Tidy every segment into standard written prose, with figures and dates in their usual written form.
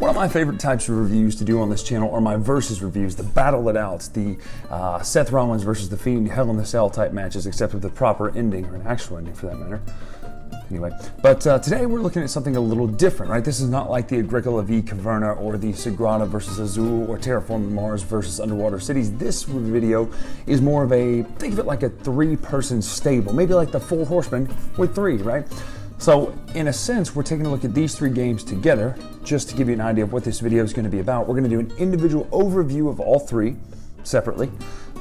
One of my favorite types of reviews to do on this channel are my versus reviews, the battle it out, the Seth Rollins versus The Fiend Hell in a Cell type matches, except with the proper ending, or an actual ending for that matter. Anyway, but today we're looking at something a little different, right? This is not like the Agricola v Caverna or the Sagrada versus Azul or Terraforming Mars versus Underwater Cities. This video is more of a, think of it like a three-person stable, maybe like the Four Horsemen with three, right? So in a sense, we're taking a look at these three games together, just to give you an idea of what this video is going to be about. We're going to do an individual overview of all three separately,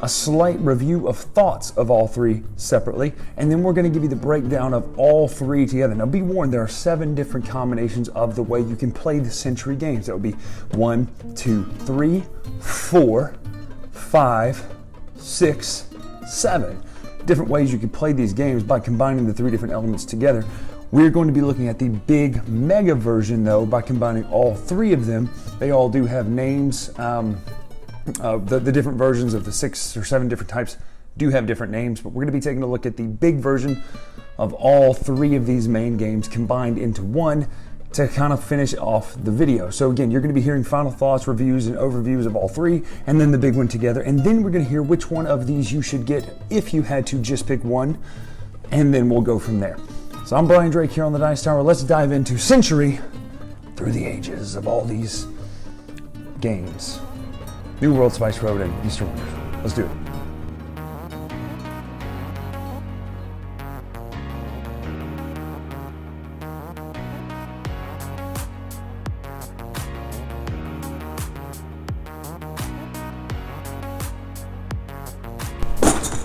a slight review of thoughts of all three separately, and then we're going to give you the breakdown of all three together. Now be warned, there are 7 different combinations of the way you can play the Century games. That would be 1, 2, 3, 4, 5, 6, 7 different ways you can play these games by combining the 3 different elements together. We're going to be looking at the big mega version though, by combining all 3 of them. They all do have names. The different versions of the 6 or 7 different types do have different names, but we're going to be taking a look at the big version of all 3 of these main games combined into one to kind of finish off the video. So again, you're going to be hearing final thoughts, reviews, and overviews of all 3, and then the big one together. And then we're going to hear which one of these you should get if you had to just pick one, and then we'll go from there. So I'm Brian Drake here on the Dice Tower. Let's dive into Century through the ages of all these games. New World, Spice Road, and Eastern Wonders. Let's do it.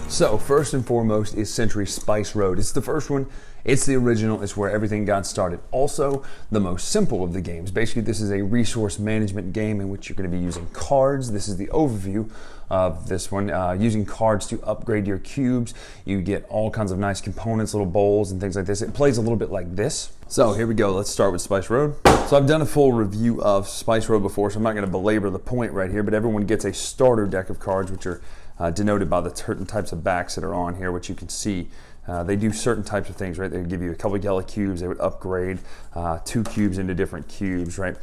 So first and foremost is Century Spice Road. It's the first one, it's the original, it's where everything got started. Also, the most simple of the games. Basically, this is a resource management game in which you're going to be using cards. This is the overview of this one. Using cards to upgrade your cubes. You get all kinds of nice components, little bowls and things like this. It plays a little bit like this. So here we go, let's start with Spice Road. So I've done a full review of Spice Road before, so I'm not going to belabor the point right here, but everyone gets a starter deck of cards, which are denoted by the certain types of backs that are on here, which you can see. They do certain types of things, right? They would give you a couple of yellow cubes, they would upgrade 2 cubes into different cubes, right?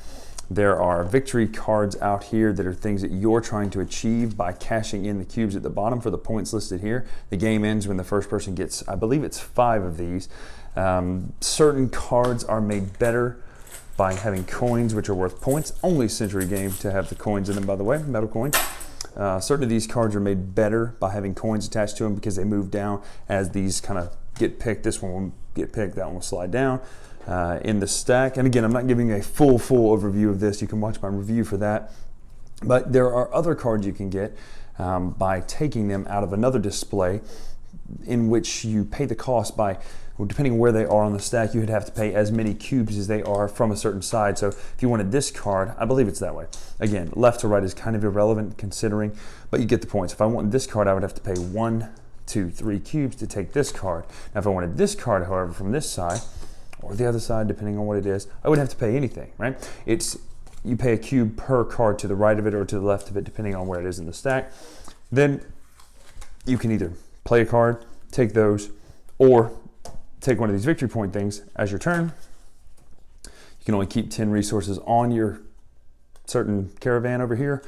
There are victory cards out here that are things that you're trying to achieve by cashing in the cubes at the bottom for the points listed here. The game ends when the first person gets, I believe it's 5 of these. Certain cards are made better by having coins, which are worth points. Only Century game to have the coins in them, by the way, metal coins. Certain of these cards are made better by having coins attached to them because they move down as these kind of get picked. This one will get picked, that one will slide down in the stack. And again, I'm not giving a full overview of this. You can watch my review for that. But there are other cards you can get by taking them out of another display in which you pay the cost by, depending on where they are on the stack, you would have to pay as many cubes as they are from a certain side. So if you wanted this card, I believe it's that way. Again, left to right is kind of irrelevant considering, but you get the points. If I wanted this card, I would have to pay 1, 2, 3 cubes to take this card. Now if I wanted this card, however, from this side, or the other side, depending on what it is, I wouldn't have to pay anything, right? You pay a cube per card to the right of it or to the left of it, depending on where it is in the stack. Then you can either play a card, take those, or take one of these victory point things as your turn. You can only keep 10 resources on your certain caravan over here.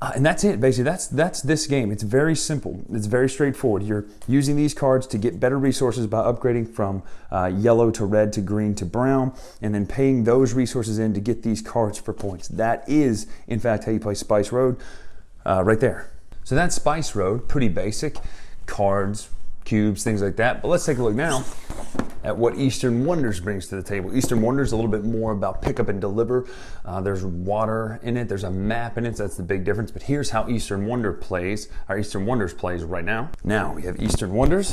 And that's it, basically. That's this game. It's very simple. It's very straightforward. You're using these cards to get better resources by upgrading from yellow to red to green to brown, and then paying those resources in to get these cards for points. That is, in fact, how you play Spice Road right there. So that's Spice Road, pretty basic. Cards, cubes, things like that. But let's take a look now at what Eastern Wonders brings to the table. Eastern Wonders is a little bit more about pick up and deliver. There's water in it, there's a map in it, so that's the big difference. But here's how Eastern Wonders plays right now. Now we have Eastern Wonders,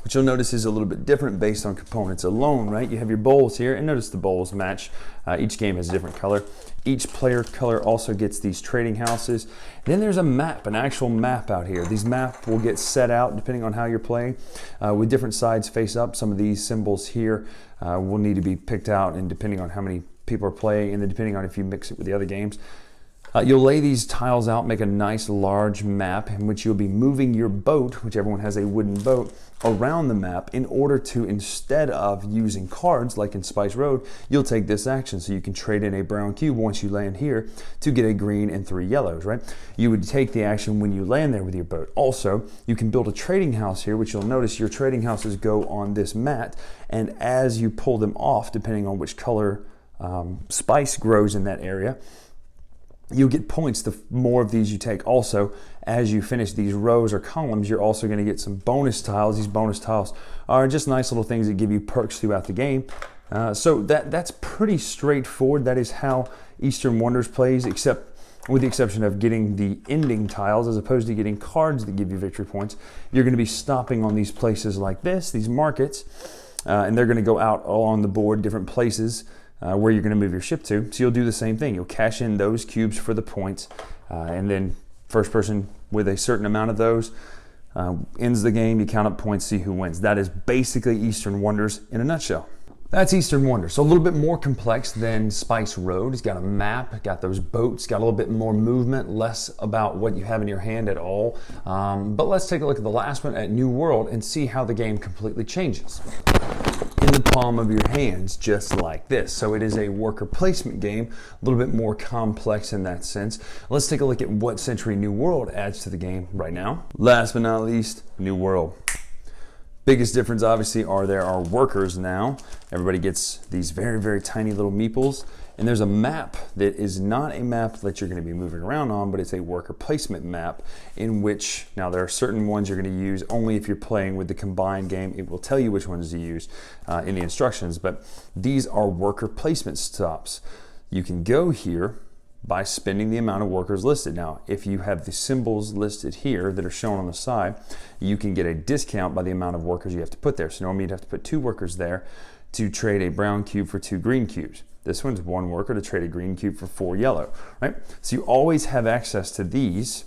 which you'll notice is a little bit different based on components alone, right? You have your bowls here, and notice the bowls match. Each game has a different color. Each player color also gets these trading houses. Then there's a map, an actual map out here. These maps will get set out depending on how you're playing, with different sides face up. Some of these symbols here will need to be picked out, and depending on how many people are playing, and then depending on if you mix it with the other games. You'll lay these tiles out, make a nice large map in which you'll be moving your boat, which everyone has a wooden boat, around the map in order to, instead of using cards like in Spice Road, you'll take this action. So you can trade in a brown cube once you land here to get a green and 3 yellows, right? You would take the action when you land there with your boat. Also, you can build a trading house here, which you'll notice your trading houses go on this mat, and as you pull them off, depending on which color spice grows in that area, you'll get points the more of these you take. Also, as you finish these rows or columns, you're also going to get some bonus tiles. These bonus tiles are just nice little things that give you perks throughout the game. So that's pretty straightforward. That is how Eastern Wonders plays, except with the exception of getting the ending tiles as opposed to getting cards that give you victory points. You're going to be stopping on these places like this, these markets, and they're going to go out along the board, different places where you're going to move your ship to. So you'll do the same thing. You'll cash in those cubes for the points, and then first person with a certain amount of those ends the game. You count up points, see who wins. That is basically Eastern Wonders in a nutshell. That's Eastern Wonders. So a little bit more complex than Spice Road. It's got a map, got those boats, got a little bit more movement, less about what you have in your hand at all. But let's take a look at the last one, at New World, and see how the game completely changes. In the palm of your hands, just like this. So it is a worker placement game, a little bit more complex in that sense. Let's take a look at what Century New World adds to the game right now. Last but not least, New World. Biggest difference obviously are there are workers now. Everybody gets these very, very tiny little meeples. And there's a map that is not a map that you're going to be moving around on, but it's a worker placement map in which, now there are certain ones you're going to use only if you're playing with the combined game. It will tell you which ones to use in the instructions, but these are worker placement stops. You can go here by spending the amount of workers listed. Now, if you have the symbols listed here that are shown on the side, you can get a discount by the amount of workers you have to put there. So normally you'd have to put 2 workers there to trade a brown cube for 2 green cubes. This one's 1 worker to trade a green cube for 4 yellow, right? So you always have access to these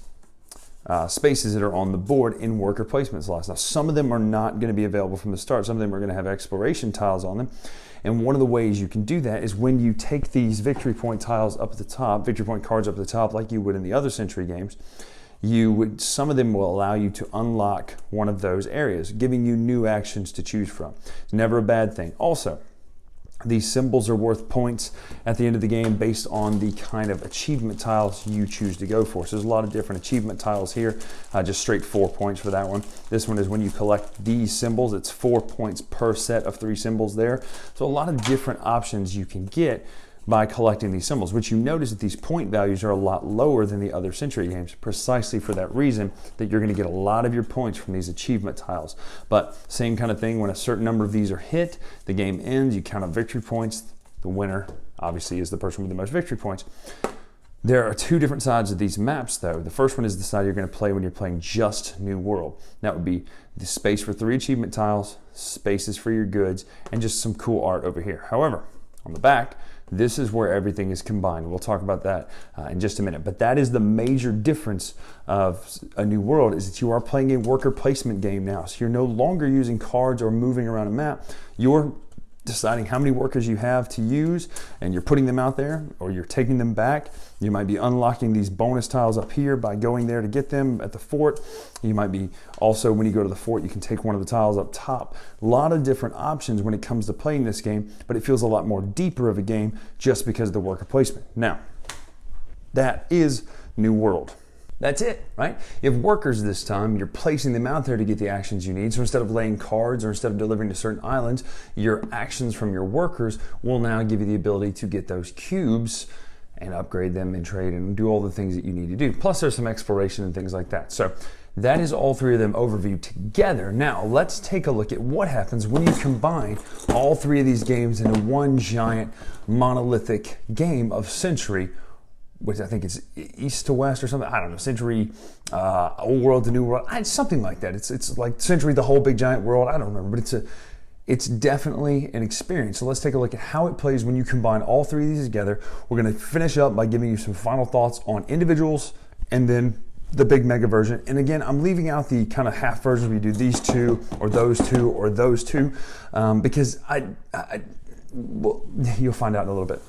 spaces that are on the board in worker placement slots. Now, some of them are not going to be available from the start. Some of them are going to have exploration tiles on them. And one of the ways you can do that is when you take these victory point tiles up at the top, victory point cards up at the top, like you would in the other Century games, some of them will allow you to unlock one of those areas, giving you new actions to choose from. It's never a bad thing. Also, these symbols are worth points at the end of the game based on the kind of achievement tiles you choose to go for. So there's a lot of different achievement tiles here, just straight 4 points for that one. This one is when you collect these symbols, it's 4 points per set of 3 symbols there. So a lot of different options you can get by collecting these symbols, which you notice that these point values are a lot lower than the other Century games, precisely for that reason, that you're going to get a lot of your points from these achievement tiles. But same kind of thing, when a certain number of these are hit, the game ends, you count up victory points. The winner, obviously, is the person with the most victory points. There are 2 different sides of these maps, though. The first one is the side you're going to play when you're playing just New World. That would be the space for 3 achievement tiles, spaces for your goods, and just some cool art over here. However, on the back, this is where everything is combined. We'll talk about that in just a minute. But that is the major difference of a New World, is that you are playing a worker placement game now. So you're no longer using cards or moving around a map. You're deciding how many workers you have to use, and you're putting them out there, or you're taking them back. You might be unlocking these bonus tiles up here by going there to get them at the fort. You might be also, when you go to the fort, you can take one of the tiles up top. A lot of different options when it comes to playing this game, but it feels a lot more deeper of a game just because of the worker placement. Now, that is New World. That's it, right? You have workers this time. You're placing them out there to get the actions you need. So instead of laying cards or instead of delivering to certain islands, your actions from your workers will now give you the ability to get those cubes and upgrade them and trade and do all the things that you need to do. Plus there's some exploration and things like that. So that is all 3 of them overviewed together. Now let's take a look at what happens when you combine all 3 of these games into one giant monolithic game of Century, which I think is East to West or something. I don't know, Century, Old World to New World, something like that. It's like Century, the whole big giant world. I don't remember, but it's definitely an experience. So let's take a look at how it plays when you combine all 3 of these together. We're going to finish up by giving you some final thoughts on individuals and then the big mega version. And again, I'm leaving out the kind of half versions where you do these 2 or those 2 or those 2 because well, you'll find out in a little bit.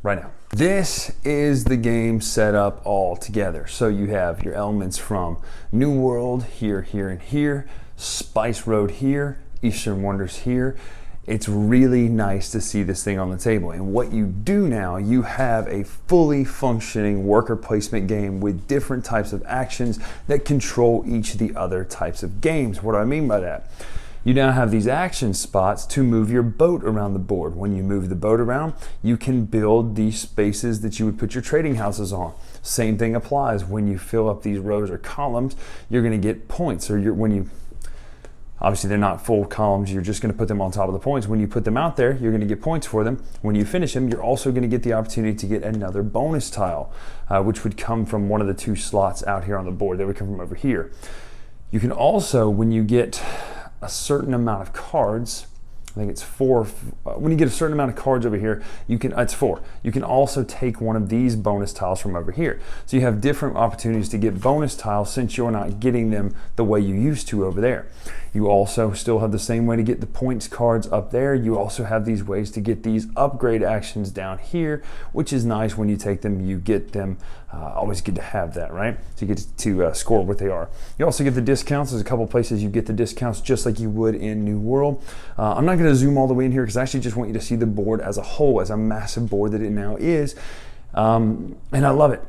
right now. This is the game set up all together. So you have your elements from New World here, here, and here, Spice Road here, Eastern Wonders here. It's really nice to see this thing on the table. And what you do now, you have a fully functioning worker placement game with different types of actions that control each of the other types of games. What do I mean by that? You now have these action spots to move your boat around the board. When you move the boat around, you can build these spaces that you would put your trading houses on. Same thing applies when you fill up these rows or columns, you're gonna get points, or obviously they're not full columns, you're just gonna put them on top of the points. When you put them out there, you're gonna get points for them. When you finish them, you're also gonna get the opportunity to get another bonus tile, which would come from one of the 2 slots out here on the board. They would come from over here. You can also, when you get a certain amount of cards, I think it's 4. When you get a certain amount of cards over here, it's 4. You can also take one of these bonus tiles from over here. So you have different opportunities to get bonus tiles since you're not getting them the way you used to over there. You also still have the same way to get the points cards up there. You also have these ways to get these upgrade actions down here, which is nice. When you take them, you get them. Always good to have that, right? So you get to score what they are. You also get the discounts. There's a couple places you get the discounts just like you would in New World. I'm not going to zoom all the way in here because I actually just want you to see the board as a whole, as a massive board that it now is. And I love it.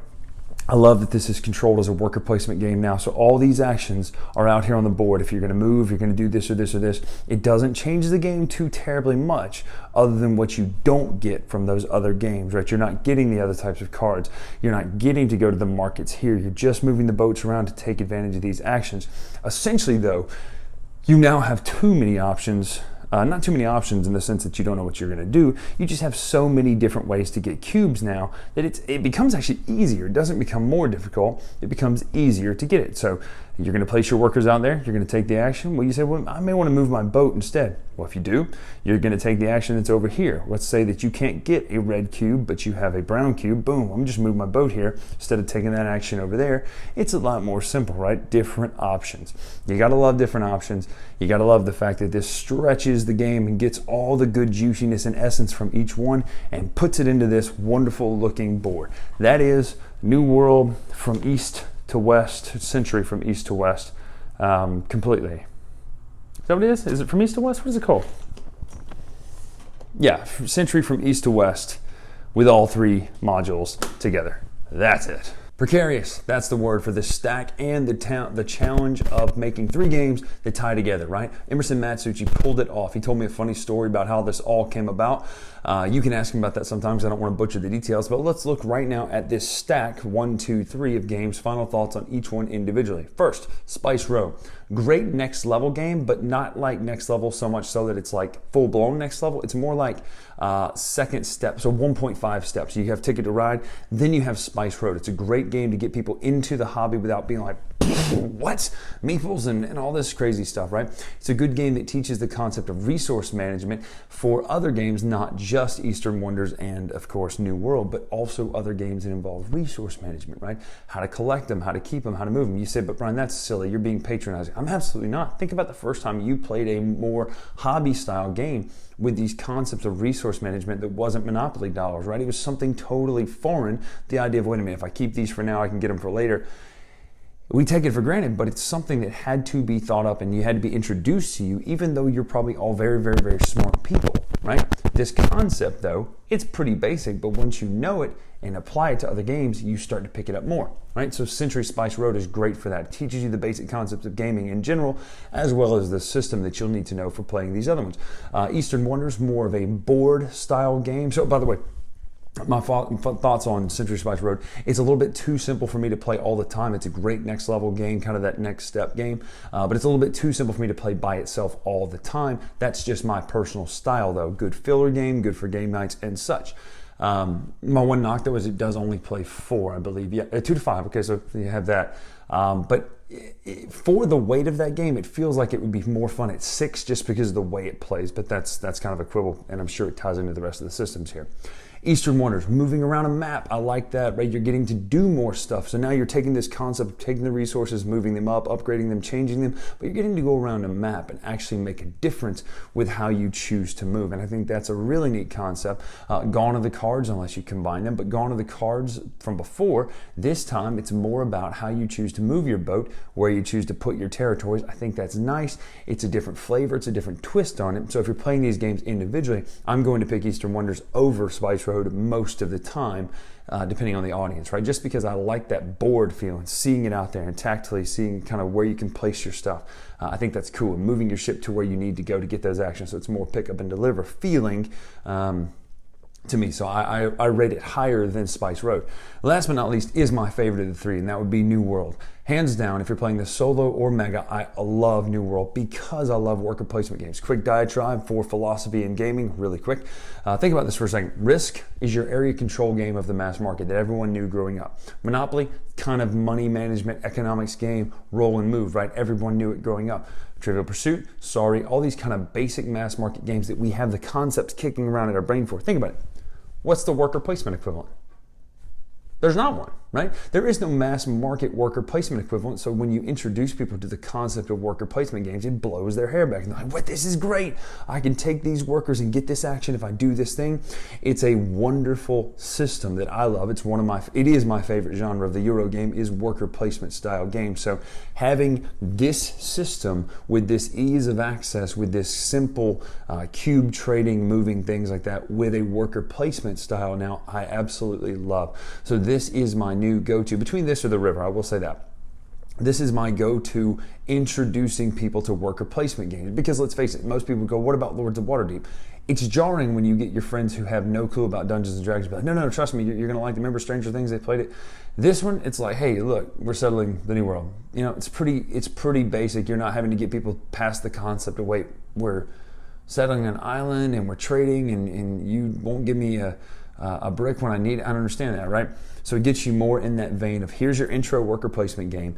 I love that this is controlled as a worker placement game now. So all these actions are out here on the board. If you're gonna move, you're gonna do this or this or this. It doesn't change the game too terribly much other than what you don't get from those other games, right? You're not getting the other types of cards. You're not getting to go to the markets here. You're just moving the boats around to take advantage of these actions. Essentially though, you now have too many options. Not too many options in the sense that you don't know what you're going to do. You just have so many different ways to get cubes now that it becomes actually easier. It doesn't become more difficult. It becomes easier to get it. So you're going to place your workers out there. You're going to take the action. Well, you say, well, I may want to move my boat instead. Well, if you do, you're going to take the action that's over here. Let's say that you can't get a red cube, but you have a brown cube. Boom, I'm just move my boat here instead of taking that action over there. It's a lot more simple, right? Different options. You got to love different options. You got to love the fact that this stretches the game and gets all the good juiciness and essence from each one and puts it into this wonderful looking board. That is New World from east to west, Century from east to west, completely. Is that what it is? Is it from east to west? What is it called? Yeah, Century from east to west with all 3 modules together. That's it. Precarious, that's the word for this stack and the challenge of making 3 games that tie together, right? Emerson Matsuuchi pulled it off. He told me a funny story about how this all came about. You can ask him about that sometimes. I don't want to butcher the details, but let's look right now at this stack, 1, 2, 3 of games. Final thoughts on each one individually. First, Spice Row. Great next level game, but not like next level so much so that it's like full blown next level. It's more like second step, so 1.5 steps. You have Ticket to Ride, then you have Spice Road. It's a great game to get people into the hobby without being like, what? Meeples and all this crazy stuff, right? It's a good game that teaches the concept of resource management for other games, not just Eastern Wonders and, of course, New World, but also other games that involve resource management, right? How to collect them, how to keep them, how to move them. You say, but Bryan, that's silly. You're being patronizing. I'm absolutely not. Think about the first time you played a more hobby-style game with these concepts of resource management that wasn't Monopoly dollars, right? It was something totally foreign. The idea of, wait a minute, if I keep these for now, I can get them for later. We take it for granted, but it's something that had to be thought up and you had to be introduced to you, even though you're probably all very, very, very smart people, right? This concept, though, it's pretty basic, but once you know it and apply it to other games, you start to pick it up more, right? So Century Spice Road is great for that. It teaches you the basic concepts of gaming in general, as well as the system that you'll need to know for playing these other ones. Eastern Wonders, more of a board-style game. So, by the way, my thoughts on Century Spice Road, it's a little bit too simple for me to play all the time. It's a great next level game, kind of that next step game, but it's a little bit too simple for me to play by itself all the time. That's just my personal style though. Good filler game, good for game nights and such. My one knock though is it does only play 4, I believe. Yeah, 2 to 5, okay, so you have that. But for the weight of that game, it feels like it would be more fun at 6 just because of the way it plays, but that's kind of a quibble, and I'm sure it ties into the rest of the systems here. Eastern Wonders, moving around a map. I like that, right? You're getting to do more stuff. So now you're taking this concept of taking the resources, moving them up, upgrading them, changing them, but you're getting to go around a map and actually make a difference with how you choose to move. And I think that's a really neat concept. Gone are the cards, unless you combine them, but gone are the cards from before. This time it's more about how you choose to move your boat, where you choose to put your territories. I think that's nice. It's a different flavor. It's a different twist on it. So if you're playing these games individually, I'm going to pick Eastern Wonders over Spice Road most of the time, depending on the audience, right? Just because I like that board feeling, seeing it out there and tactily seeing kind of where you can place your stuff. I think that's cool. And moving your ship to where you need to go to get those actions. So it's more pick up and deliver feeling. To me, so I rate it higher than Spice Road. Last but not least is my favorite of the three, and that would be New World. Hands down, if you're playing this solo or mega, I love New World because I love worker placement games. Quick diatribe for philosophy and gaming, really quick. Think about this for a second. Risk is your area control game of the mass market that everyone knew growing up. Monopoly, kind of money management, economics game, roll and move, right? Everyone knew it growing up. Trivial Pursuit, Sorry, all these kind of basic mass market games that we have the concepts kicking around in our brain for. Think about it. What's the worker placement equivalent? There's not one, right? There is no mass market worker placement equivalent. So when you introduce people to the concept of worker placement games, it blows their hair back. And they're like, what, this is great. I can take these workers and get this action if I do this thing. It's a wonderful system that I love. It is my favorite genre of the Euro game is worker placement style games. So having this system with this ease of access, with this simple cube trading, moving things like that with a worker placement style now, I absolutely love. So this is my new go-to. Between this or the river, I will say that. This is my go-to introducing people to worker placement games. Because let's face it, most people go, what about Lords of Waterdeep? It's jarring when you get your friends who have no clue about Dungeons & Dragons. Be like, no, trust me, you're going to like it. Remember Stranger Things? They played it. This one, it's like, hey, look, we're settling the New World. You know, it's pretty basic. You're not having to get people past the concept of, wait, we're settling an island and we're trading and you won't give me a brick when I need it. I don't understand that, right? So it gets you more in that vein of here's your intro worker placement game.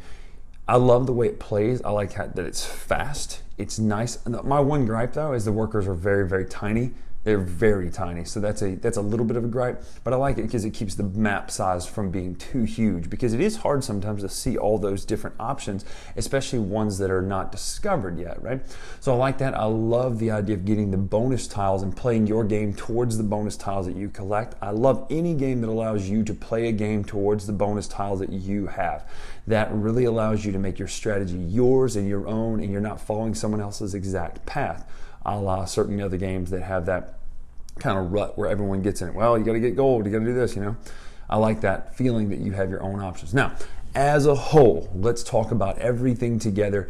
I love the way it plays. I like that it's fast. It's nice. My one gripe though is the workers are very, very tiny. They're very tiny, so that's a little bit of a gripe, but I like it because it keeps the map size from being too huge, because it is hard sometimes to see all those different options, especially ones that are not discovered yet, right? So I like that. I love the idea of getting the bonus tiles and playing your game towards the bonus tiles that you collect. I love any game that allows you to play a game towards the bonus tiles that you have. That really allows you to make your strategy yours and your own, and you're not following someone else's exact path, a la certain other games that have that kind of rut where everyone gets in it. Well, you got to get gold, you got to do this, you know. I like that feeling that you have your own options. Now, as a whole, let's talk about everything together.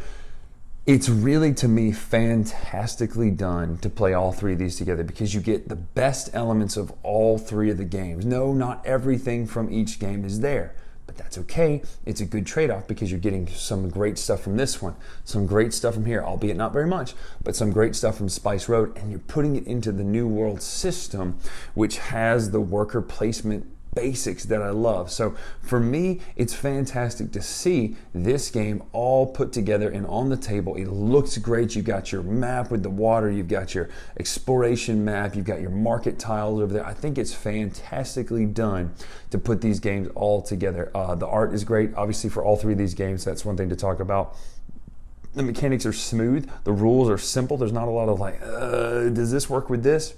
It's really, to me, fantastically done to play all three of these together because you get the best elements of all three of the games. No, not everything from each game is there, but that's okay. It's a good trade-off because you're getting some great stuff from this one, some great stuff from here, albeit not very much, but some great stuff from Spice Road, and you're putting it into the New World system, which has the worker placement basics that I love. So for me, it's fantastic to see this game all put together and on the table. It looks great. You've got your map with the water, you've got your exploration map, you've got your market tiles over there. I think it's fantastically done to put these games all together. The art is great, obviously, for all three of these games. That's one thing to talk about. The mechanics are smooth. The rules are simple. There's not a lot of like, does this work with this?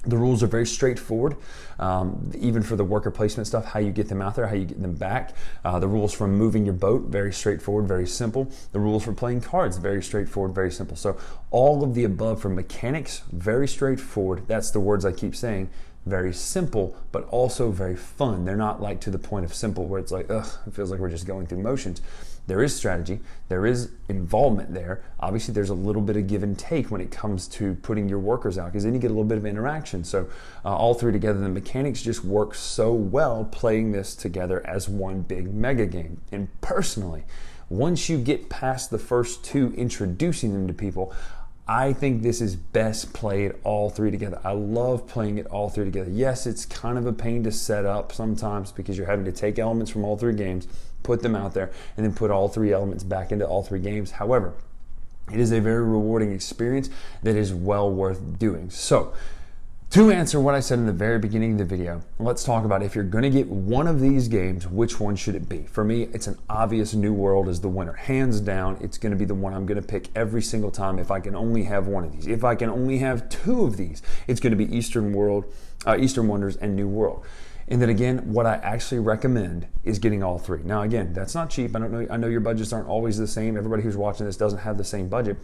The rules are very straightforward, even for the worker placement stuff, how you get them out there, how you get them back. The rules for moving your boat, very straightforward, very simple. The rules for playing cards, very straightforward, very simple. So all of the above for mechanics, very straightforward. That's the words I keep saying. Very simple, but also very fun. They're not like to the point of simple where it's like, ugh, it feels like we're just going through motions. There is strategy, there is involvement there. Obviously, there's a little bit of give and take when it comes to putting your workers out because then you get a little bit of interaction. So all three together, the mechanics just work so well playing this together as one big mega game. And personally, once you get past the first two, introducing them to people, I think this is best played all three together. I love playing it all three together. Yes, it's kind of a pain to set up sometimes because you're having to take elements from all three games, put them out there, and then put all three elements back into all three games. However, it is a very rewarding experience that is well worth doing. So, To answer what I said in the very beginning of the video, let's talk about if you're going to get one of these games, which one should it be? For me, it's an obvious New World is the winner. Hands down, it's going to be the one I'm going to pick every single time if I can only have one of these. If I can only have two of these, it's going to be Eastern Wonders and New World. And then again, what I actually recommend is getting all three. Now again, that's not cheap. I know your budgets aren't always the same. Everybody who's watching this doesn't have the same budget.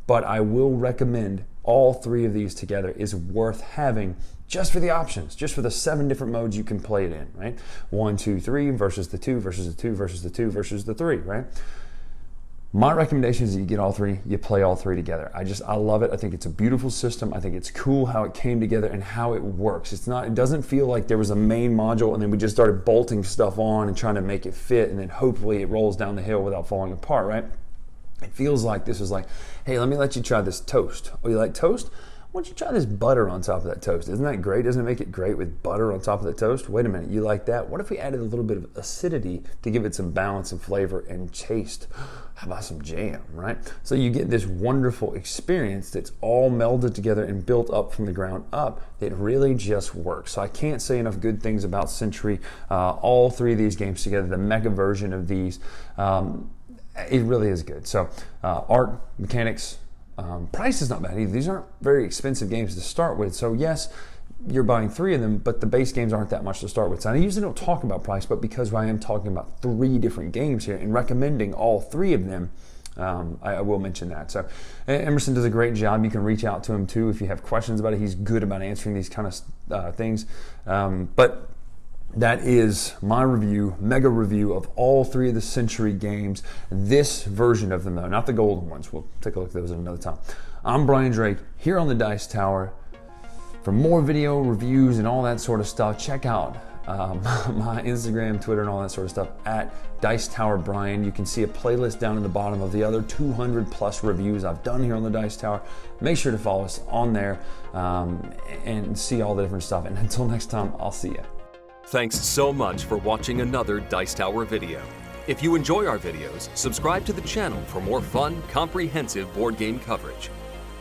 But I will recommend all three of these together is worth having just for the options, just for the 7 different modes you can play it in, right? 1, 2, 3 versus the 2 versus the 2 versus the 2 versus the 3, right? My recommendation is that you get all three, you play all three together. I love it. I think it's a beautiful system. I think it's cool how it came together and how it works. It doesn't feel like there was a main module and then we just started bolting stuff on and trying to make it fit and then hopefully it rolls down the hill without falling apart, right? It feels like this is like, hey, let me let you try this toast. Oh, you like toast? Why don't you try this butter on top of that toast? Isn't that great? Doesn't it make it great with butter on top of the toast? Wait a minute, you like that? What if we added a little bit of acidity to give it some balance and flavor and taste? How about some jam, right? So you get this wonderful experience that's all melded together and built up from the ground up that really just works. So I can't say enough good things about Century. All three of these games together, the mega version of these, it really is good. So art, mechanics, price is not bad either. These aren't very expensive games to start with. So yes, you're buying 3 of them, but the base games aren't that much to start with. So I usually don't talk about price, but because I am talking about 3 different games here and recommending all 3 of them, I will mention that. So Emerson does a great job. You can reach out to him too if you have questions about it. He's good about answering these kind of things. But that is my mega review of all 3 of the Century games. This version of them though, not the golden ones. We'll take a look at those at another time. I'm Brian Drake here on the Dice Tower. For more video reviews and all that sort of stuff, check out my Instagram, Twitter, and all that sort of stuff at Dice Tower Bryan. You can see a playlist down in the bottom of the other 200 plus reviews I've done here on the Dice Tower. Make sure to follow us on there and see all the different stuff. And until next time, I'll see you. Thanks so much for watching another Dice Tower video. If you enjoy our videos, subscribe to the channel for more fun, comprehensive board game coverage.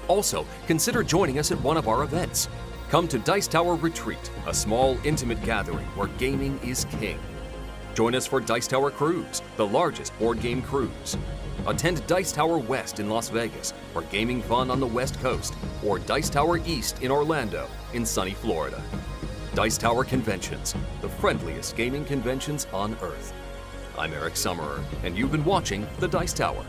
Also, consider joining us at one of our events. Come to Dice Tower Retreat, a small, intimate gathering where gaming is king. Join us for Dice Tower Cruise, the largest board game cruise. Attend Dice Tower West in Las Vegas for gaming fun on the West Coast, or Dice Tower East in Orlando in sunny Florida. Dice Tower Conventions, the friendliest gaming conventions on Earth. I'm Eric Summerer, and you've been watching The Dice Tower.